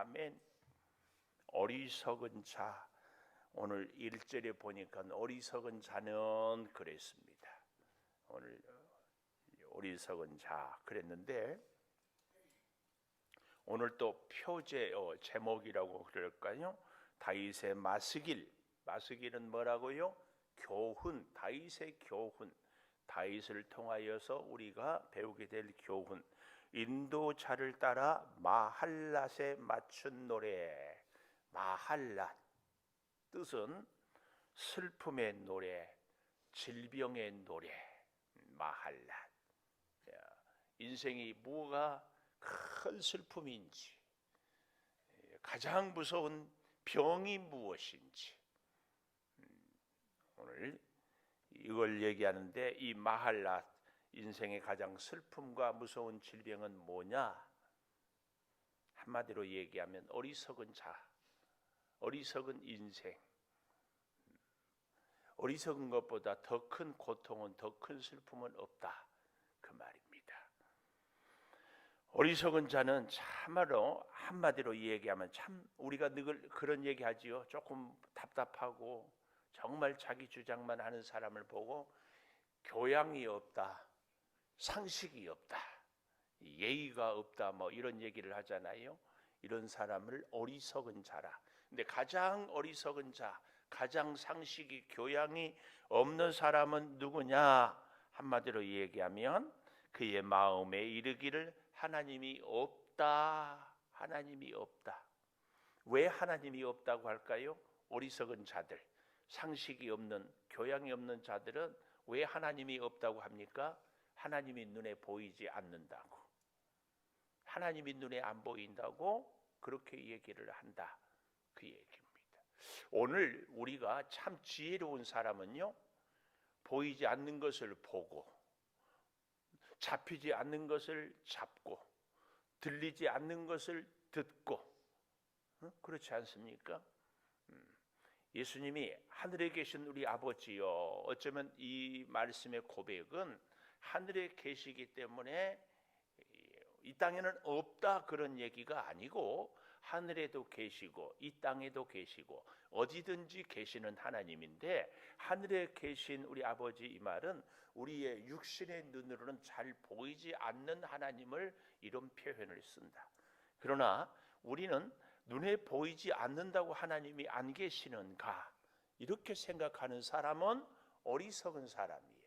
아멘. 어리석은 자, 오늘 1절에 보니까 어리석은 자는 그랬습니다. 오늘 어리석은 자 그랬는데 오늘 또 표제 제목이라고 그럴까요? 다윗의 마스길. 마스길은 뭐라고요? 교훈. 다윗의 교훈. 다윗을 통하여서 우리가 배우게 될 교훈. 인도자를 따라 마할랏에 맞춘 노래. 마할랏 뜻은 슬픔의 노래, 질병의 노래. 마할랏. 인생이 뭐가 큰 슬픔인지, 가장 무서운 병이 무엇인지, 오늘 이걸 얘기하는데, 이 마할랏, 인생의 가장 슬픔과 무서운 질병은 뭐냐? 한마디로 얘기하면 어리석은 자, 어리석은 인생. 어리석은 것보다 더 큰 고통은, 더 큰 슬픔은 없다, 그 말입니다. 어리석은 자는 참으로 한마디로 얘기하면, 참 우리가 늘 그런 얘기하지요. 조금 답답하고 정말 자기 주장만 하는 사람을 보고 교양이 없다, 상식이 없다, 예의가 없다, 뭐 이런 얘기를 하잖아요. 이런 사람을 어리석은 자라. 근데 가장 어리석은 자, 가장 상식이, 교양이 없는 사람은 누구냐? 한마디로 얘기하면 그의 마음에 이르기를 하나님이 없다. 하나님이 없다. 왜 하나님이 없다고 할까요? 어리석은 자들, 상식이 없는, 교양이 없는 자들은 왜 하나님이 없다고 합니까? 하나님이 눈에 보이지 않는다고, 하나님이 눈에 안 보인다고 그렇게 얘기를 한다, 그 얘기입니다. 오늘 우리가 참 지혜로운 사람은요, 보이지 않는 것을 보고, 잡히지 않는 것을 잡고, 들리지 않는 것을 듣고, 그렇지 않습니까? 예수님이 하늘에 계신 우리 아버지요, 어쩌면 이 말씀의 고백은 하늘에 계시기 때문에 이 땅에는 없다 그런 얘기가 아니고, 하늘에도 계시고 이 땅에도 계시고 어디든지 계시는 하나님인데, 하늘에 계신 우리 아버지, 이 말은 우리의 육신의 눈으로는 잘 보이지 않는 하나님을 이런 표현을 쓴다. 그러나 우리는 눈에 보이지 않는다고 하나님이 안 계시는가, 이렇게 생각하는 사람은 어리석은 사람이에요.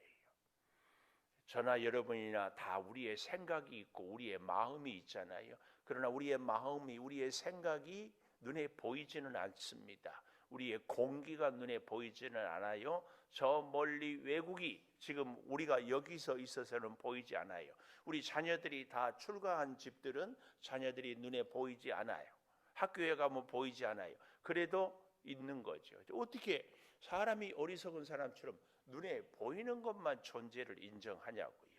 저나 여러분이나 다 우리의 생각이 있고 우리의 마음이 있잖아요. 그러나 우리의 마음이, 우리의 생각이 눈에 보이지는 않습니다. 우리의 공기가 눈에 보이지는 않아요. 저 멀리 외국이 지금 우리가 여기서 있어서는 보이지 않아요. 우리 자녀들이 다 출가한 집들은 자녀들이 눈에 보이지 않아요. 학교에 가면 보이지 않아요. 그래도 있는 거죠. 어떻게 사람이 어리석은 사람처럼 눈에 보이는 것만 존재를 인정하냐고요.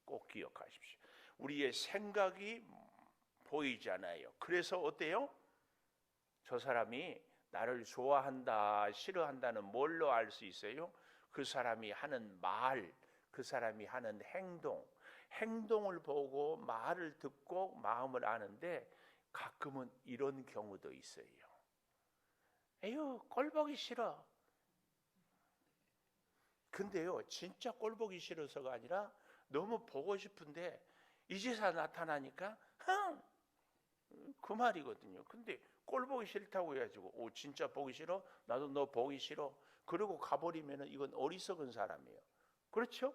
꼭 기억하십시오. 우리의 생각이 보이지 않아요. 그래서 어때요? 저 사람이 나를 좋아한다, 싫어한다는 뭘로 알 수 있어요? 그 사람이 하는 말, 그 사람이 하는 행동, 행동을 보고 말을 듣고 마음을 아는데, 가끔은 이런 경우도 있어요. 에휴, 꼴 보기 싫어. 근데요, 진짜 꼴 보기 싫어서가 아니라 너무 보고 싶은데 이제서 나타나니까 그 말이거든요. 근데 꼴 보기 싫다고 해가지고 진짜 보기 싫어? 나도 너 보기 싫어. 그러고 가버리면 이건 어리석은 사람이에요. 그렇죠?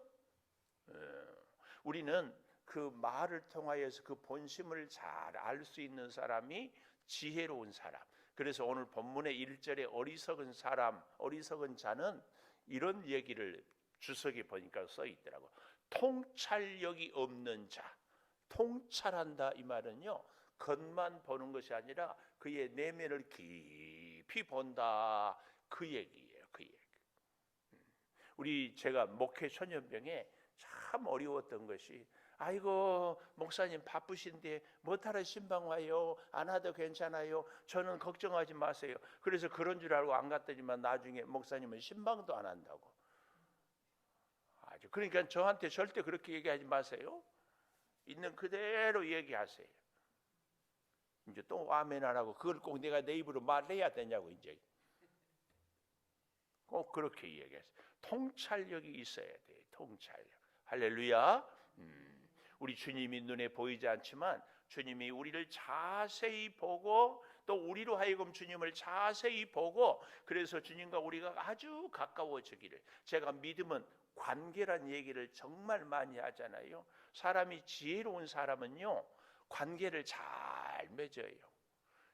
우리는 그 말을 통하여서 그 본심을 잘 알 수 있는 사람이 지혜로운 사람. 그래서 오늘 본문의 1절에 어리석은 사람, 어리석은 자는 이런 얘기를 주석에 보니까 써 있더라고. 통찰력이 없는 자. 통찰한다, 이 말은요, 겉만 보는 것이 아니라 그의 내면을 깊이 본다, 그 얘기예요. 그 얘기. 제가 목회 초년병에 참 어려웠던 것이, 아이고 목사님 바쁘신데 뭐하러 신방 와요? 안 와도 괜찮아요. 저는 걱정하지 마세요. 그래서 그런 줄 알고 안 갔더니만 나중에 목사님은 신방도 안 한다고. 그러니까 저한테 절대 그렇게 얘기하지 마세요. 있는 그대로 얘기하세요. 이제 또 아멘 안 하고 그걸 꼭 내가 내 입으로 말해야 되냐고 이제 꼭 그렇게 얘기했어요. 통찰력이 있어야 돼. 통찰력. 할렐루야. 우리 주님이 눈에 보이지 않지만 주님이 우리를 자세히 보고 또 우리로 하여금 주님을 자세히 보고 그래서 주님과 우리가 아주 가까워지기를. 제가 믿음은 관계란 얘기를 정말 많이 하잖아요. 사람이 지혜로운 사람은요 관계를 잘 맺어요.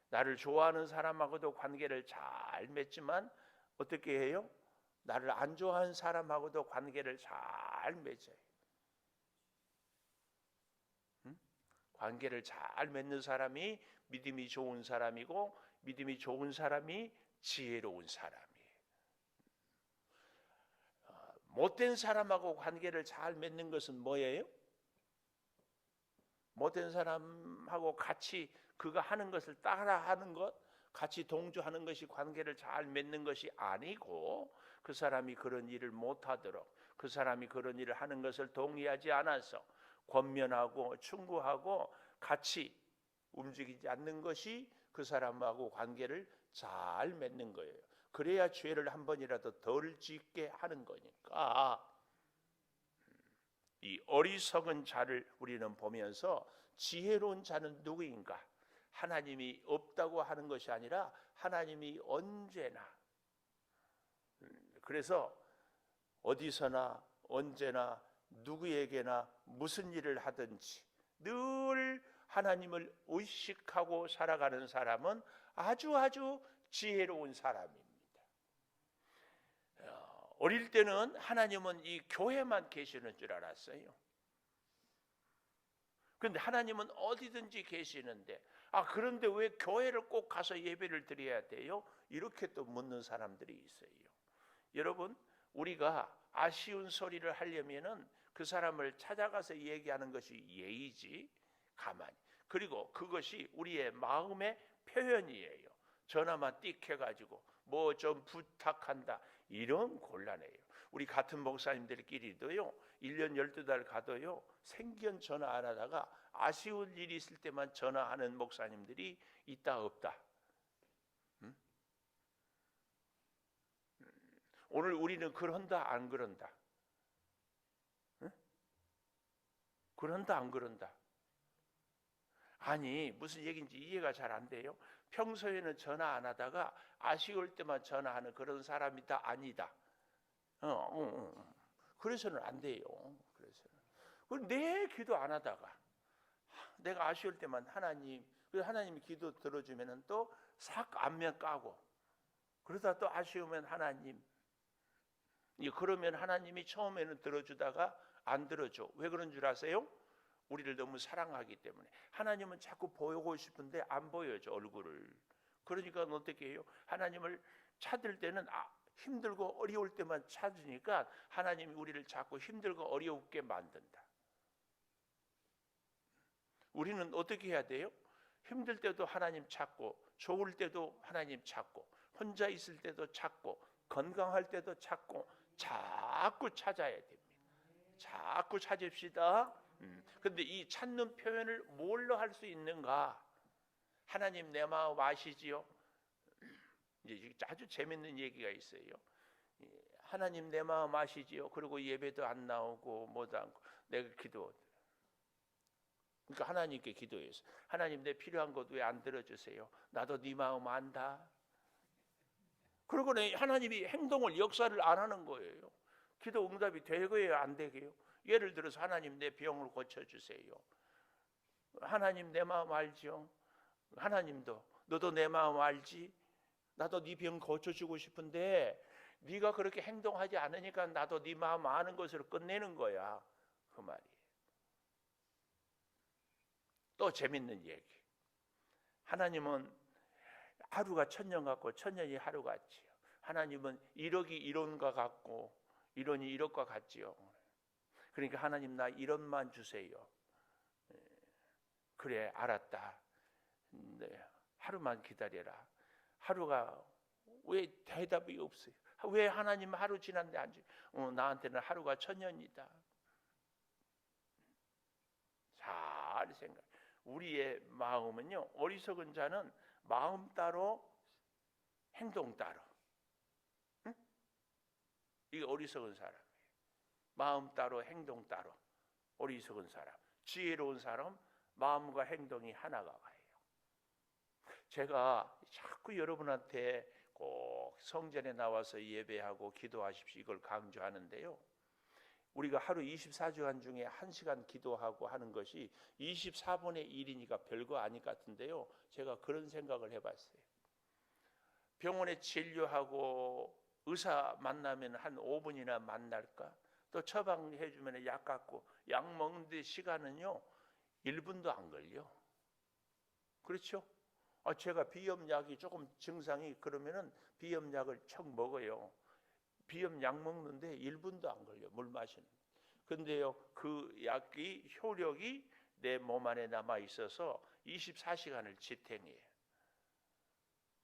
나를 좋아하는 사람하고도 관계를 잘 맺지만 어떻게 해요? 나를 안 좋아하는 사람하고도 관계를 잘 맺어요. 관계를 잘 맺는 사람이 믿음이 좋은 사람이고 믿음이 좋은 사람이 지혜로운 사람이에요. 못된 사람하고 관계를 잘 맺는 것은 뭐예요? 못된 사람하고 같이 그가 하는 것을 따라하는 것, 같이 동조하는 것이 관계를 잘 맺는 것이 아니고 그 사람이 그런 일을 못하도록 그 사람이 그런 일을 하는 것을 동의하지 않아서 권면하고 충고하고 같이 움직이지 않는 것이 그 사람하고 관계를 잘 맺는 거예요. 그래야 죄를 한 번이라도 덜 짓게 하는 거니까 이 어리석은 자를 우리는 보면서 지혜로운 자는 누구인가? 하나님이 없다고 하는 것이 아니라 하나님이 언제나 그래서 어디서나 언제나 누구에게나 무슨 일을 하든지 늘 하나님을 의식하고 살아가는 사람은 아주 지혜로운 사람입니다. 어릴 때는 하나님은 이 교회만 계시는 줄 알았어요. 그런데 하나님은 어디든지 계시는데 그런데 왜 교회를 꼭 가서 예배를 드려야 돼요? 이렇게 또 묻는 사람들이 있어요. 여러분 우리가 아쉬운 소리를 하려면은 그 사람을 찾아가서 얘기하는 것이 예의지 가만히. 그리고 그것이 우리의 마음의 표현이에요. 전화만 띡 해가지고 뭐 좀 부탁한다 이런 곤란해요. 우리 같은 목사님들끼리도요 1년 12달 가도요 생견 전화 안 하다가 아쉬운 일이 있을 때만 전화하는 목사님들이 있다 없다. 오늘 우리는 그런다 안 그런다? 그런다 안 그런다? 아니 무슨 얘기인지 이해가 잘 안 돼요. 평소에는 전화 안 하다가 아쉬울 때만 전화하는 그런 사람이다 아니다. 그래서는 안 돼요. 그래서 내 기도 안 하다가 내가 아쉬울 때만 하나님이 기도 들어주면은 또 싹 안면 까고 그러다 또 아쉬우면 하나님 그러면 하나님이 처음에는 들어주다가 안 들어줘. 왜 그런 줄 아세요? 우리를 너무 사랑하기 때문에. 하나님은 자꾸 보이고 싶은데 안 보여줘 얼굴을. 그러니까 어떻게 해요? 하나님을 찾을 때는 힘들고 어려울 때만 찾으니까 하나님이 우리를 자꾸 힘들고 어렵게 만든다. 우리는 어떻게 해야 돼요? 힘들 때도 하나님 찾고 좋을 때도 하나님 찾고 혼자 있을 때도 찾고 건강할 때도 찾고 자꾸 찾아야 됩니다. 자꾸 찾읍시다. 그런데 이 찾는 표현을 뭘로 할 수 있는가? 하나님 내 마음 아시지요? 이제 아주 재밌는 얘기가 있어요. 하나님 내 마음 아시지요? 그리고 예배도 안 나오고 뭐도 않고 내가 기도. 그러니까 하나님께 기도해서 하나님 내 필요한 것 왜 안 들어주세요? 나도 네 마음 안다. 그러고 하나님이 행동을 역사를 안 하는 거예요. 기도 응답이 되고요 안 되게요? 예를 들어서 하나님 내 병을 고쳐주세요. 하나님 내 마음 알죠? 하나님도 너도 내 마음 알지? 나도 네 병 고쳐주고 싶은데 네가 그렇게 행동하지 않으니까 나도 네 마음 아는 것으로 끝내는 거야. 그 말이에요. 또 재밌는 얘기. 하나님은 하루가 천년 같고 천년이 하루 같지요. 하나님은 1억이 1원과 같고 1원이 1억과 같지요. 그러니까 하나님 나 1원만 주세요. 그래 알았다. 네, 하루만 기다려라. 하루가 왜 대답이 없어요? 왜 하나님 하루 지났는데 안 주? 나한테는 하루가 천년이다. 잘 생각. 우리의 마음은요, 어리석은 자는 마음 따로 행동 따로. 응? 이게 어리석은 사람이에요. 마음 따로 행동 따로. 어리석은 사람. 지혜로운 사람 마음과 행동이 하나가 와요. 제가 자꾸 여러분한테 꼭 성전에 나와서 예배하고 기도하십시오, 이걸 강조하는데요, 우리가 하루 24시간 중에 1시간 기도하고 하는 것이 24분의 1이니까 별거 아닐 것 같은데요, 제가 그런 생각을 해봤어요. 병원에 진료하고 의사 만나면 한 5분이나 만날까? 또 처방해주면 약 갖고 약 먹는데 시간은요 1분도 안 걸려. 그렇죠? 제가 비염약이 조금 증상이 그러면은 비염약을 척 먹어요. 비염약 먹는데 1분도 안 걸려, 물 마시는. 근데요, 그 약이 효력이 내 몸 안에 남아 있어서 24시간을 지탱해요.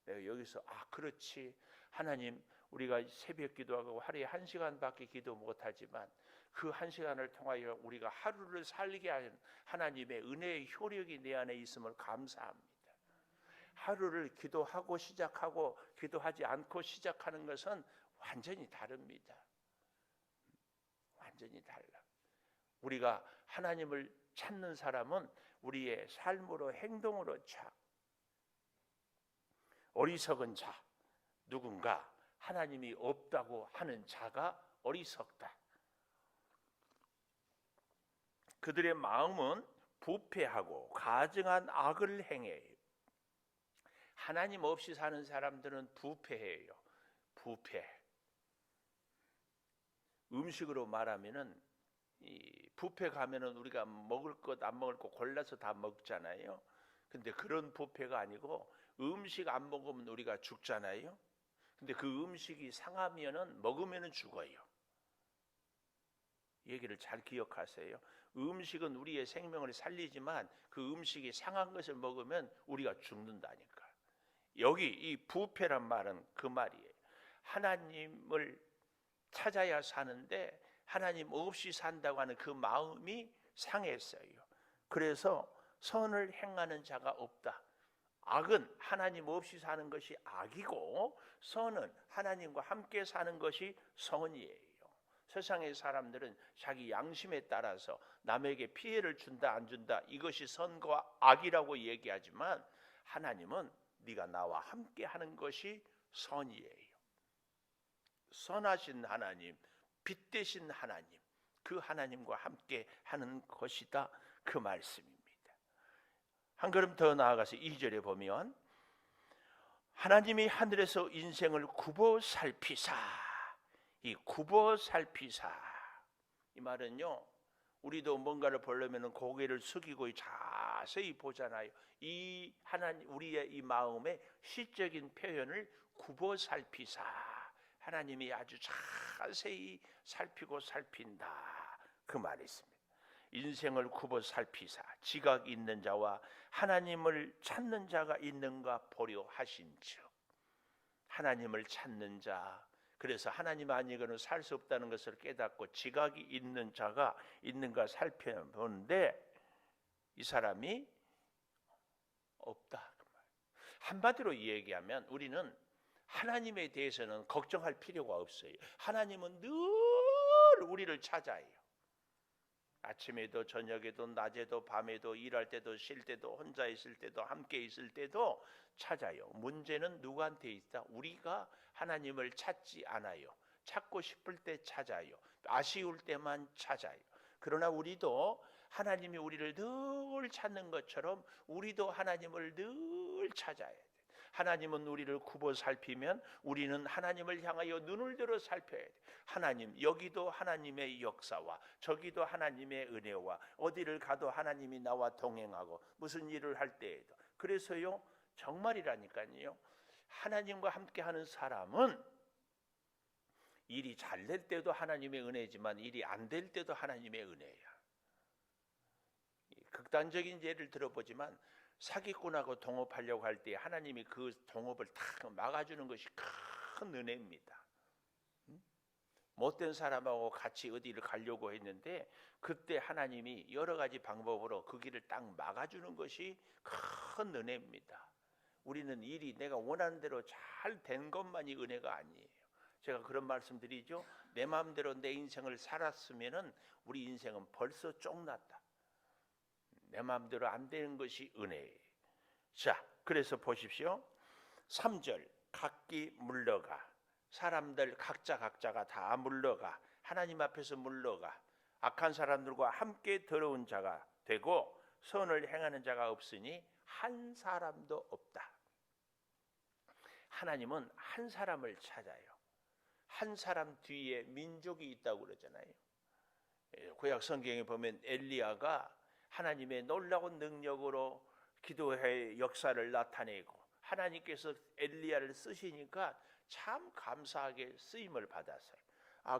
내가 여기서 그렇지, 하나님, 우리가 새벽 기도하고 하루에 1시간밖에 기도 못하지만 그 1시간을 통하여 우리가 하루를 살게 하는 하나님의 은혜의 효력이 내 안에 있음을 감사합니다. 하루를 기도하고 시작하고 기도하지 않고 시작하는 것은 완전히 다릅니다. 완전히 달라. 우리가 하나님을 찾는 사람은 우리의 삶으로 행동으로 차. 어리석은 자, 누군가 하나님이 없다고 하는 자가 어리석다. 그들의 마음은 부패하고 가증한 악을 행해요. 하나님 없이 사는 사람들은 부패해요. 부패. 음식으로 말하면은 이 부패 가면은 우리가 먹을 것 안 먹을 것 골라서 다 먹잖아요. 근데 그런 부패가 아니고, 음식 안 먹으면 우리가 죽잖아요. 근데 그 음식이 상하면은 먹으면은 죽어요. 얘기를 잘 기억하세요. 음식은 우리의 생명을 살리지만 그 음식이 상한 것을 먹으면 우리가 죽는다니까. 여기 이 부패란 말은 그 말이에요. 하나님을 찾아야 사는데 하나님 없이 산다고 하는 그 마음이 상했어요. 그래서 선을 행하는 자가 없다. 악은 하나님 없이 사는 것이 악이고, 선은 하나님과 함께 사는 것이 선이에요. 세상의 사람들은 자기 양심에 따라서 남에게 피해를 준다 안 준다, 이것이 선과 악이라고 얘기하지만 하나님은 네가 나와 함께 하는 것이 선이에요. 선하신 하나님, 빛 되신 하나님, 그 하나님과 함께 하는 것이다, 그 말씀입니다. 한 걸음 더 나아가서 2절에 보면, 하나님이 하늘에서 인생을 굽어 살피사. 이 굽어 살피사, 이 말은요, 우리도 뭔가를 보려면 고개를 숙이고 자세히 보잖아요. 이 하나님, 우리의 이 마음의 시적인 표현을 굽어 살피사, 하나님이 아주 자세히 살피고 살핀다, 그 말이 있습니다. 인생을 굽어 살피사, 지각 있는 자와 하나님을 찾는 자가 있는가 보려 하신즉. 하나님을 찾는 자, 그래서 하나님 아니고는 살 수 없다는 것을 깨닫고 지각이 있는 자가 있는가 살펴보는데 이 사람이 없다. 한마디로 얘기하면 우리는 하나님에 대해서는 걱정할 필요가 없어요. 하나님은 늘 우리를 찾아요. 아침에도 저녁에도 낮에도 밤에도 일할 때도 쉴 때도 혼자 있을 때도 함께 있을 때도 찾아요. 문제는 누구한테 있다? 우리가 하나님을 찾지 않아요. 찾고 싶을 때 찾아요. 아쉬울 때만 찾아요. 그러나 우리도 하나님이 우리를 늘 찾는 것처럼 우리도 하나님을 늘 찾아야 돼. 하나님은 우리를 굽어 살피면 우리는 하나님을 향하여 눈을 들어 살펴야 돼. 하나님, 여기도 하나님의 역사와 저기도 하나님의 은혜와 어디를 가도 하나님이 나와 동행하고 무슨 일을 할 때에도. 그래서요, 정말이라니까요, 하나님과 함께하는 사람은 일이 잘 될 때도 하나님의 은혜지만 일이 안 될 때도 하나님의 은혜야. 극단적인 예를 들어보지만 사기꾼하고 동업하려고 할 때 하나님이 그 동업을 탁 막아주는 것이 큰 은혜입니다. 못된 사람하고 같이 어디를 가려고 했는데 그때 하나님이 여러 가지 방법으로 그 길을 딱 막아주는 것이 큰 은혜입니다. 우리는 일이 내가 원하는 대로 잘 된 것만이 은혜가 아니에요. 제가 그런 말씀 드리죠. 내 마음대로 내 인생을 살았으면은 우리 인생은 벌써 쫑났다. 내 마음대로 안 되는 것이 은혜예요. 자, 그래서 보십시오. 3절 각기 물러가. 사람들 각자가 다 물러가. 하나님 앞에서 물러가. 악한 사람들과 함께 더러운 자가 되고 선을 행하는 자가 없으니 한 사람도 없다. 하나님은 한 사람을 찾아요. 한 사람 뒤에 민족이 있다고 그러잖아요. 구약 성경에 보면 엘리야가 하나님의 놀라운 능력으로 기도의 역사를 나타내고 하나님께서 엘리야를 쓰시니까 참 감사하게 쓰임을 받았어요.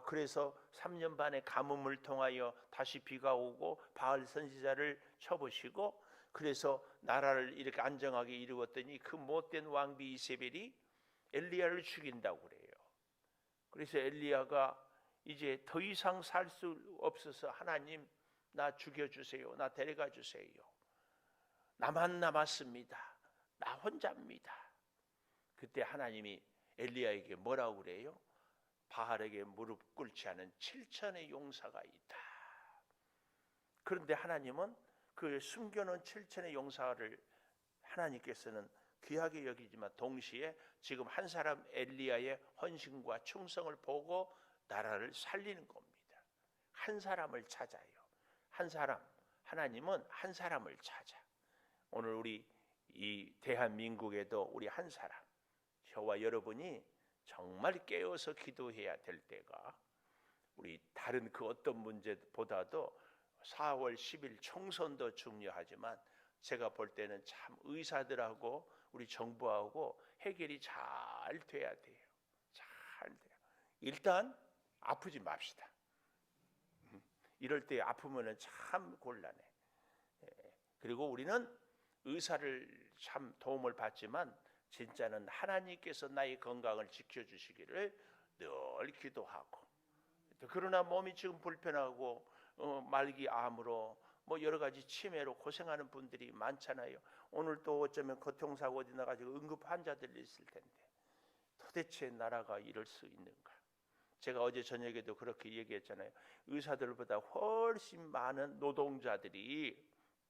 그래서 3년 반의 가뭄을 통하여 다시 비가 오고 바알 선지자를 쳐부시고 그래서 나라를 이렇게 안정하게 이루었더니 그 못된 왕비 이세벨이 엘리야를 죽인다고 그래요. 그래서 엘리야가 이제 더 이상 살 수 없어서 하나님 나 죽여주세요. 나 데려가 주세요. 나만 남았습니다. 나 혼자입니다. 그때 하나님이 엘리야에게 뭐라고 그래요? 바알에게 무릎 꿇지 않은 7천의 용사가 있다. 그런데 하나님은 그 숨겨놓은 7천의 용사를 하나님께서는 귀하게 여기지만 동시에 지금 한 사람 엘리야의 헌신과 충성을 보고 나라를 살리는 겁니다. 한 사람을 찾아요. 한 사람, 하나님은 한 사람을 찾아. 오늘 우리 이 대한민국에도 우리 한 사람, 저와 여러분이 정말 깨어서 기도해야 될 때가 우리 다른 그 어떤 문제보다도 4월 10일 총선도 중요하지만 제가 볼 때는 참 의사들하고 우리 정부하고 해결이 잘 돼야 돼요. 잘 돼요. 일단 아프지 맙시다. 이럴 때 아프면은 참 곤란해. 그리고 우리는 의사를 참 도움을 받지만 진짜는 하나님께서 나의 건강을 지켜주시기를 늘 기도하고 그러나 몸이 지금 불편하고 말기 암으로 뭐 여러 가지 치매로 고생하는 분들이 많잖아요. 오늘 또 어쩌면 교통사고 어디 나가지고 응급 환자들이 있을 텐데 도대체 나라가 이럴 수 있는가? 제가 어제 저녁에도 그렇게 얘기했잖아요. 의사들보다 훨씬 많은 노동자들이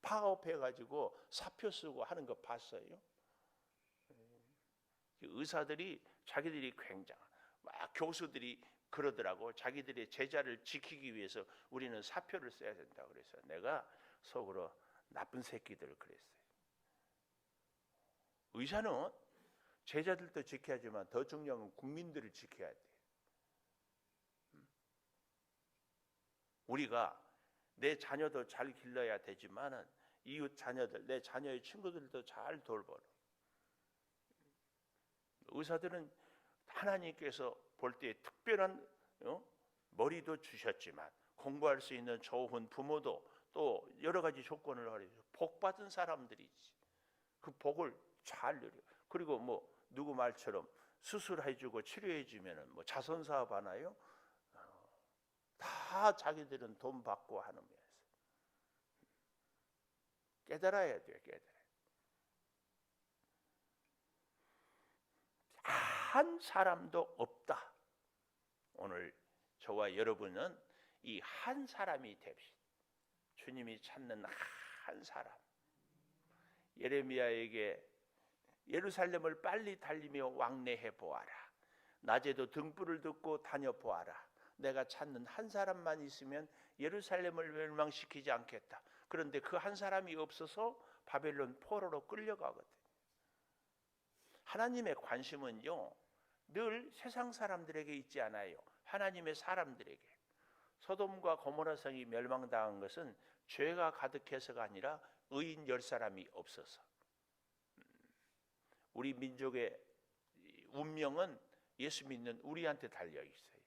파업해가지고 사표 쓰고 하는 거 봤어요. 의사들이 자기들이 굉장한 막 교수들이 그러더라고. 자기들의 제자를 지키기 위해서 우리는 사표를 써야 된다 그래서 내가 속으로 나쁜 새끼들 그랬어요. 의사는 제자들도 지켜야지만 더 중요한 건 국민들을 지켜야 돼. 우리가 내 자녀도 잘 길러야 되지만은 이웃 자녀들, 내 자녀의 친구들도 잘 돌보라. 의사들은 하나님께서 볼 때 특별한 머리도 주셨지만 공부할 수 있는 좋은 부모도 또 여러 가지 조건을 가지고 복 받은 사람들이지. 그 복을 잘 누려. 그리고 뭐 누구 말처럼 수술해주고 치료해주면은 뭐 자선사업 하나요? 다 자기들은 돈 받고 하는 면에서 깨달아야 돼요. 깨달아야. 한 사람도 없다. 오늘 저와 여러분은 이 한 사람이 됩시다. 주님이 찾는 한 사람. 예레미야에게 예루살렘을 빨리 달리며 왕래해 보아라. 낮에도 등불을 듣고 다녀 보아라. 내가 찾는 한 사람만 있으면 예루살렘을 멸망시키지 않겠다. 그런데 그 한 사람이 없어서 바벨론 포로로 끌려가거든. 하나님의 관심은요 늘 세상 사람들에게 있지 않아요. 하나님의 사람들에게. 소돔과 고모라 성이 멸망당한 것은 죄가 가득해서가 아니라 의인 10사람이 없어서. 우리 민족의 운명은 예수 믿는 우리한테 달려 있어요.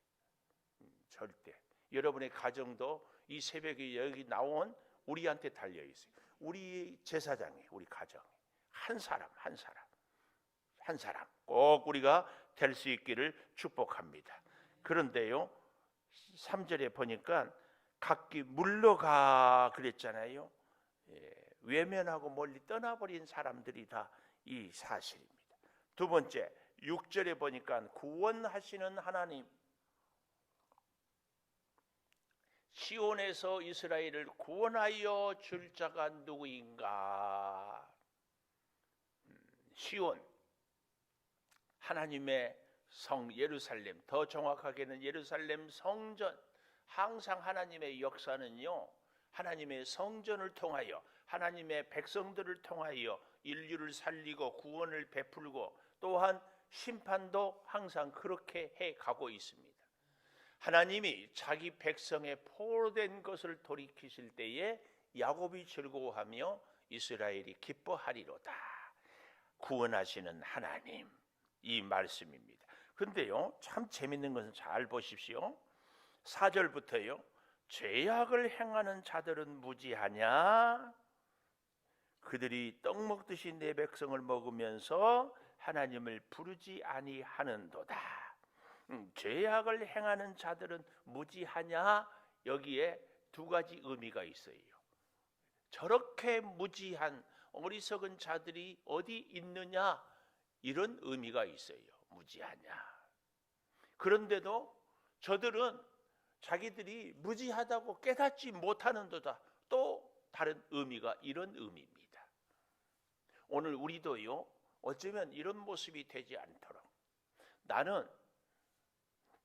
절대. 여러분의 가정도 이 새벽에 여기 나온 우리한테 달려 있어요. 우리 제사장이, 우리 가정, 한 사람 꼭 우리가 될 수 있기를 축복합니다. 그런데요, 3절에 보니까 각기 물러가 그랬잖아요. 외면하고 멀리 떠나버린 사람들이다, 이 사실입니다. 두 번째, 6절에 보니까 구원하시는 하나님, 시온에서 이스라엘을 구원하여 줄 자가 누구인가? 시온, 하나님의 성 예루살렘, 더 정확하게는 예루살렘 성전. 항상 하나님의 역사는요, 하나님의 성전을 통하여, 하나님의 백성들을 통하여 인류를 살리고 구원을 베풀고 또한 심판도 항상 그렇게 해 가고 있습니다. 하나님이 자기 백성의 포로된 것을 돌이키실 때에 야곱이 즐거워하며 이스라엘이 기뻐하리로다. 구원하시는 하나님, 이 말씀입니다. 그런데요, 참 재밌는 것은 잘 보십시오. 4절부터요. 죄악을 행하는 자들은 무지하냐? 그들이 떡 먹듯이 내 백성을 먹으면서 하나님을 부르지 아니하는도다. 죄악을 행하는 자들은 무지하냐? 여기에 두 가지 의미가 있어요. 저렇게 무지한 어리석은 자들이 어디 있느냐? 이런 의미가 있어요. 무지하냐? 그런데도 저들은 자기들이 무지하다고 깨닫지 못하는도다. 또 다른 의미가 이런 의미입니다. 오늘 우리도요, 어쩌면 이런 모습이 되지 않도록, 나는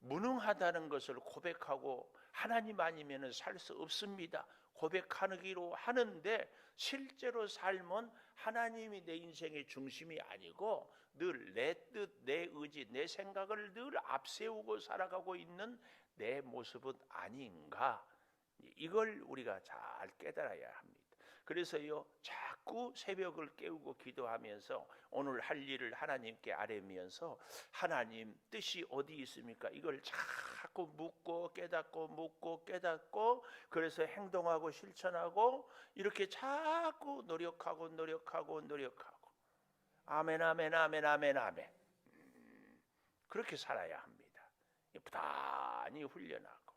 무능하다는 것을 고백하고 하나님 아니면 살 수 없습니다, 고백하기로 하는데 실제로 삶은 하나님이 내 인생의 중심이 아니고 늘 내 뜻, 내 의지, 내 생각을 늘 앞세우고 살아가고 있는 내 모습은 아닌가? 이걸 우리가 잘 깨달아야 합니다. 그래서요, 자꾸 새벽을 깨우고 기도하면서 오늘 할 일을 하나님께 아뢰면서 하나님 뜻이 어디 있습니까? 이걸 자꾸 묻고 깨닫고 묻고 깨닫고, 그래서 행동하고 실천하고 이렇게 자꾸 노력하고 아멘 아멘 아멘 아멘 아멘, 그렇게 살아야 합니다. 부단히 훈련하고.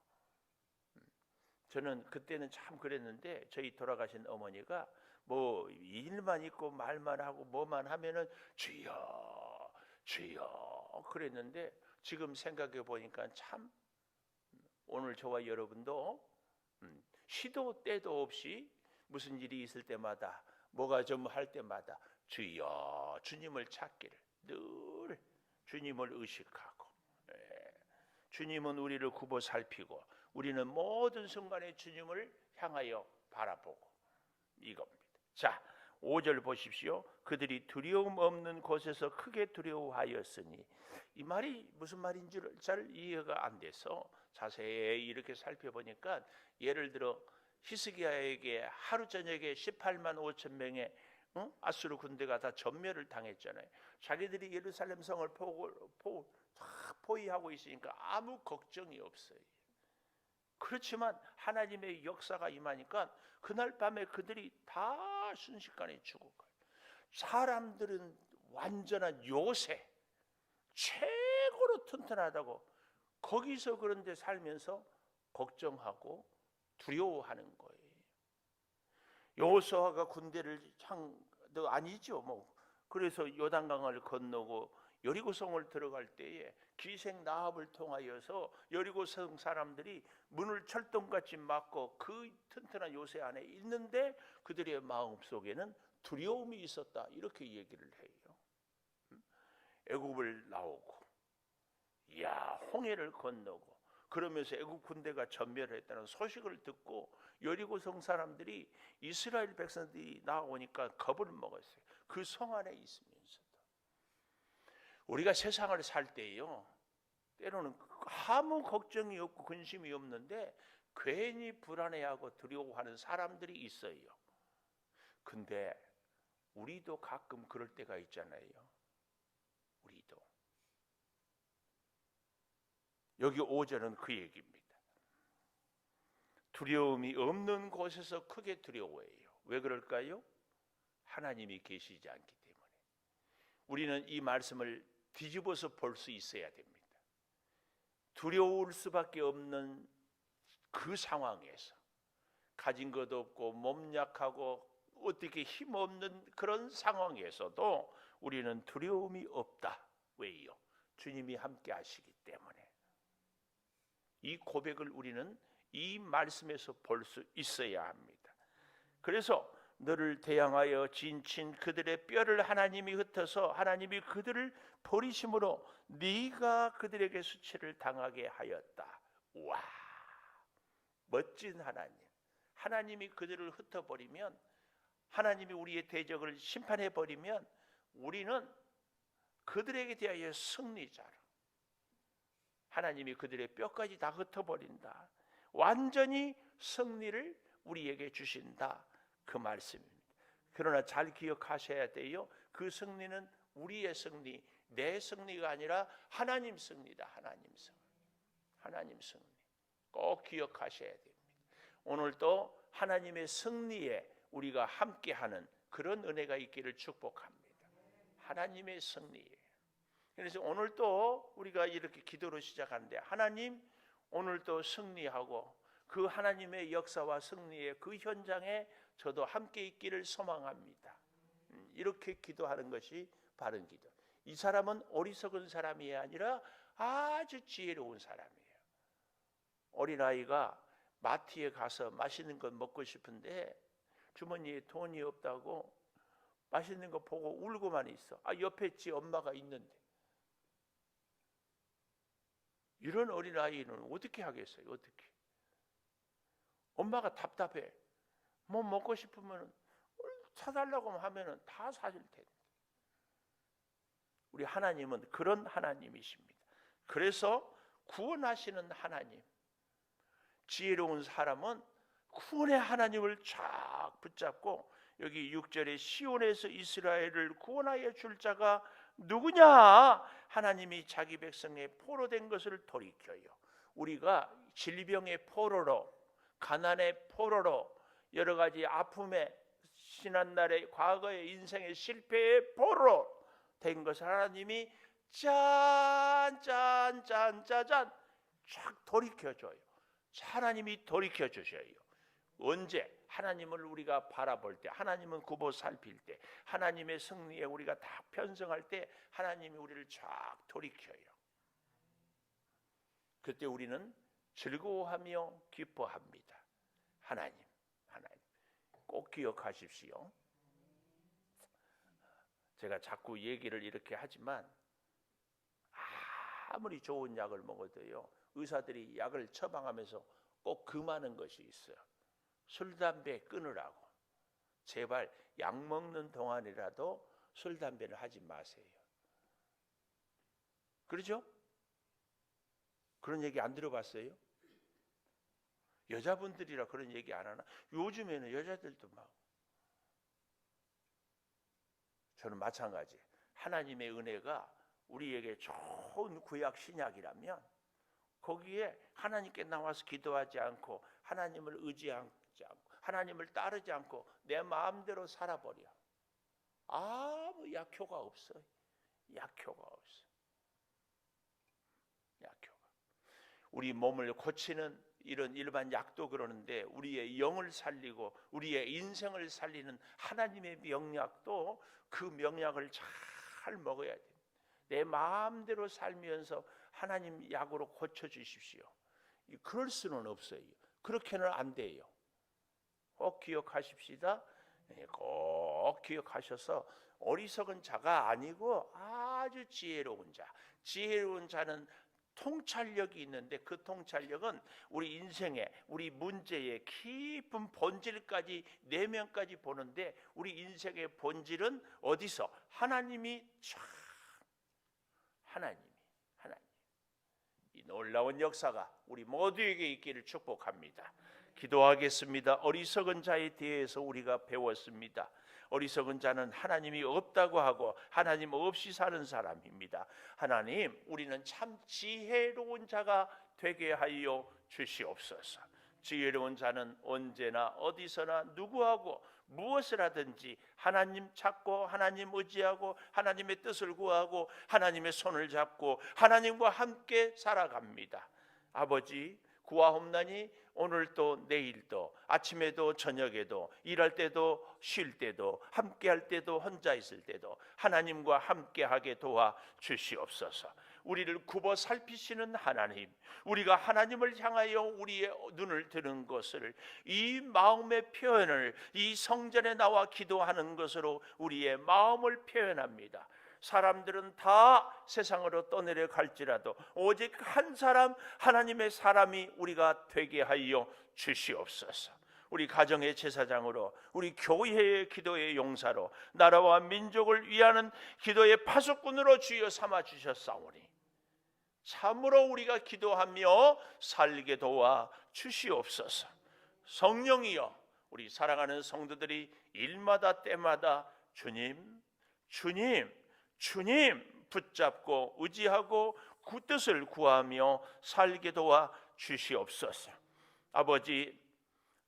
저는 그때는 참 그랬는데, 저희 돌아가신 어머니가 뭐 일만 있고 말만 하고 뭐만 하면은 주여 주여 그랬는데, 지금 생각해 보니까 참 오늘 저와 여러분도 시도 때도 없이 무슨 일이 있을 때마다, 뭐가 좀 할 때마다 주여, 주님을 찾기를, 늘 주님을 의식하고, 주님은 우리를 굽어 살피고 우리는 모든 순간에 주님을 향하여 바라보고, 이겁니다. 자, 5절 보십시오. 그들이 두려움 없는 곳에서 크게 두려워하였으니, 이 말이 무슨 말인지 잘 이해가 안 돼서 자세히 이렇게 살펴보니까, 예를 들어 히스기야에게 하루 저녁에 18만 5천 명의 아수르 군대가 다 전멸을 당했잖아요. 자기들이 예루살렘 성을 포위하고 있으니까 아무 걱정이 없어요. 그렇지만 하나님의 역사가 임하니까 그날 밤에 그들이 다 순식간에 죽어가요. 사람들은 완전한 요새, 최고로 튼튼하다고 거기서 그런데 살면서 걱정하고 두려워하는 거예요. 여호수아가 군대를 너 아니죠 뭐. 그래서 요단강을 건너고 여리고성을 들어갈 때에 기생 나합을 통하여서 여리고성 사람들이 문을 철동같이 막고 그 튼튼한 요새 안에 있는데 그들의 마음속에는 두려움이 있었다, 이렇게 얘기를 해요. 애굽을 나오고, 이야, 홍해를 건너고, 그러면서 애굽 군대가 전멸했다는 소식을 듣고 여리고성 사람들이, 이스라엘 백성들이 나오니까 겁을 먹었어요. 그 성 안에 있으면서도. 우리가 세상을 살 때요, 때로는 아무 걱정이 없고 근심이 없는데 괜히 불안해하고 두려워하는 사람들이 있어요. 근데 우리도 가끔 그럴 때가 있잖아요. 우리도. 여기 5절은 그 얘기입니다. 두려움이 없는 곳에서 크게 두려워해요. 왜 그럴까요? 하나님이 계시지 않기 때문에. 우리는 이 말씀을 뒤집어서 볼 수 있어야 됩니다. 두려울 수밖에 없는 그 상황에서 가진 것도 없고 몸 약하고 어떻게 힘없는 그런 상황에서도 우리는 두려움이 없다. 왜요? 주님이 함께 하시기 때문에. 이 고백을 우리는 이 말씀에서 볼 수 있어야 합니다. 그래서 너를 대항하여 진친 그들의 뼈를 하나님이 흩어서 하나님이 그들을 버리심으로 네가 그들에게 수치를 당하게 하였다. 와, 멋진 하나님. 하나님이 그들을 흩어버리면, 하나님이 우리의 대적을 심판해버리면 우리는 그들에게 대하여 승리자로, 하나님이 그들의 뼈까지 다 흩어버린다, 완전히 승리를 우리에게 주신다, 그 말씀입니다. 그러나 잘 기억하셔야 돼요. 그 승리는 우리의 승리, 내 승리가 아니라 하나님 승리다. 하나님 승리. 하나님 승리 꼭 기억하셔야 됩니다. 오늘도 하나님의 승리에 우리가 함께하는 그런 은혜가 있기를 축복합니다. 하나님의 승리예요. 그래서 오늘도 우리가 이렇게 기도로 시작하는데, 하나님 오늘도 승리하고 그 하나님의 역사와 승리의 그 현장에 저도 함께 있기를 소망합니다. 이렇게 기도하는 것이 바른 기도. 이 사람은 어리석은 사람이 아니라 아주 지혜로운 사람이에요. 어린아이가 마트에 가서 맛있는 것 먹고 싶은데 주머니에 돈이 없다고 맛있는 거 보고 울고만 있어. 옆에 지 엄마가 있는데. 이런 어린아이는 어떻게 하겠어요? 어떻게? 엄마가 답답해. 뭐 먹고 싶으면 사달라고 하면 다 사줄 텐데. 우리 하나님은 그런 하나님이십니다. 그래서 구원하시는 하나님, 지혜로운 사람은 구원의 하나님을 쫙 붙잡고, 여기 6절에 시온에서 이스라엘을 구원하여 줄 자가 누구냐? 하나님이 자기 백성의 포로된 것을 돌이켜요. 우리가 질병의 포로로, 가난의 포로로, 여러 가지 아픔의, 지난날의 과거의 인생의 실패의 포로로 된 것을 하나님이 짠짠짠짠짠 쫙 돌이켜줘요. 하나님이 돌이켜주셔요. 언제? 하나님을 우리가 바라볼 때, 하나님은 굽어 살필 때, 하나님의 승리에 우리가 다 편성할 때 하나님이 우리를 쫙 돌이켜요. 그때 우리는 즐거워하며 기뻐합니다. 하나님 꼭 기억하십시오. 제가 자꾸 얘기를 이렇게 하지만 아무리 좋은 약을 먹어도요, 의사들이 약을 처방하면서 꼭 금하는 것이 있어요. 술, 담배 끊으라고. 제발 약 먹는 동안이라도 술, 담배를 하지 마세요. 그렇죠? 그런 얘기 안 들어봤어요? 여자분들이라 그런 얘기 안 하나? 요즘에는 여자들도 막. 저는 마찬가지. 하나님의 은혜가 우리에게 좋은 구약 신약이라면 거기에 하나님께 나와서 기도하지 않고, 하나님을 의지하지 않고, 하나님을 따르지 않고 내 마음대로 살아버려. 아무 약효가 없어요. 약효가 없어. 약효가. 우리 몸을 고치는 이런 일반 약도 그러는데, 우리의 영을 살리고 우리의 인생을 살리는 하나님의 명약도 그 명약을 잘 먹어야 돼요. 내 마음대로 살면서 하나님 약으로 고쳐주십시오. 그럴 수는 없어요. 그렇게는 안 돼요. 꼭 기억하십시다. 꼭 기억하셔서 어리석은 자가 아니고 아주 지혜로운 자. 지혜로운 자는 통찰력이 있는데, 그 통찰력은 우리 인생의, 우리 문제의 깊은 본질까지, 내면까지 보는데, 우리 인생의 본질은 어디서? 하나님이 쫙, 하나님. 이 놀라운 역사가 우리 모두에게 있기를 축복합니다. 기도하겠습니다. 어리석은 자에 대해서 우리가 배웠습니다. 어리석은 자는 하나님이 없다고 하고 하나님 없이 사는 사람입니다. 하나님, 우리는 참 지혜로운 자가 되게 하여 주시옵소서. 지혜로운 자는 언제나 어디서나 누구하고 무엇을 하든지 하나님 찾고 하나님 의지하고 하나님의 뜻을 구하고 하나님의 손을 잡고 하나님과 함께 살아갑니다. 아버지, 구하옵나니 오늘도 내일도 아침에도 저녁에도 일할 때도 쉴 때도 함께할 때도 혼자 있을 때도 하나님과 함께하게 도와 주시옵소서. 우리를 굽어 살피시는 하나님, 우리가 하나님을 향하여 우리의 눈을 드는 것을, 이 마음의 표현을 이 성전에 나와 기도하는 것으로 우리의 마음을 표현합니다. 사람들은 다 세상으로 떠내려 갈지라도 오직 한 사람, 하나님의 사람이 우리가 되게 하여 주시옵소서. 우리 가정의 제사장으로, 우리 교회의 기도의 용사로, 나라와 민족을 위하는 기도의 파수꾼으로 주여 삼아 주셨사오니 참으로 우리가 기도하며 살게 도와 주시옵소서. 성령이여, 우리 사랑하는 성도들이 일마다 때마다 주님, 주님, 주님 붙잡고 의지하고 그 뜻을 구하며 살게 도와 주시옵소서. 아버지,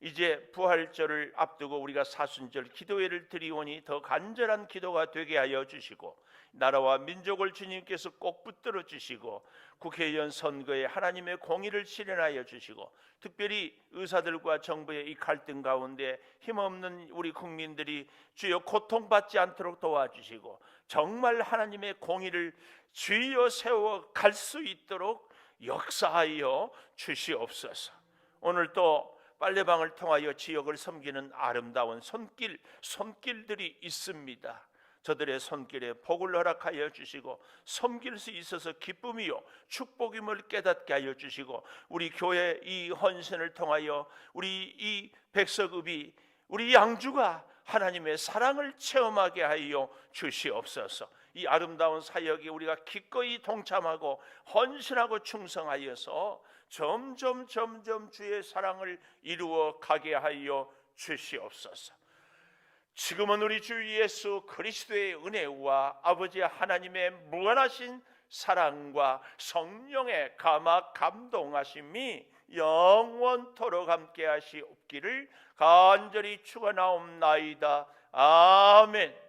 이제 부활절을 앞두고 우리가 사순절 기도회를 드리오니 더 간절한 기도가 되게 하여 주시고, 나라와 민족을 주님께서 꼭 붙들어 주시고, 국회의원 선거에 하나님의 공의를 실현하여 주시고, 특별히 의사들과 정부의 이 갈등 가운데 힘없는 우리 국민들이 주여 고통받지 않도록 도와주시고, 정말 하나님의 공의를 주여 세워 갈 수 있도록 역사하여 주시옵소서. 오늘 또 빨래방을 통하여 지역을 섬기는 아름다운 손길들이 있습니다. 저들의 손길에 복을 허락하여 주시고 섬길 수 있어서 기쁨이요 축복임을 깨닫게 하여 주시고, 우리 교회 이 헌신을 통하여 우리 이 백석읍이, 우리 양주가 하나님의 사랑을 체험하게 하여 주시옵소서. 이 아름다운 사역에 우리가 기꺼이 동참하고 헌신하고 충성하여서 점점 주의 사랑을 이루어 가게 하여 주시옵소서. 지금은 우리 주 예수 그리스도의 은혜와 아버지 하나님의 무한하신 사랑과 성령의 감동하심이 영원토록 함께 하시옵기를 간절히 축원하옵나이다. 아멘.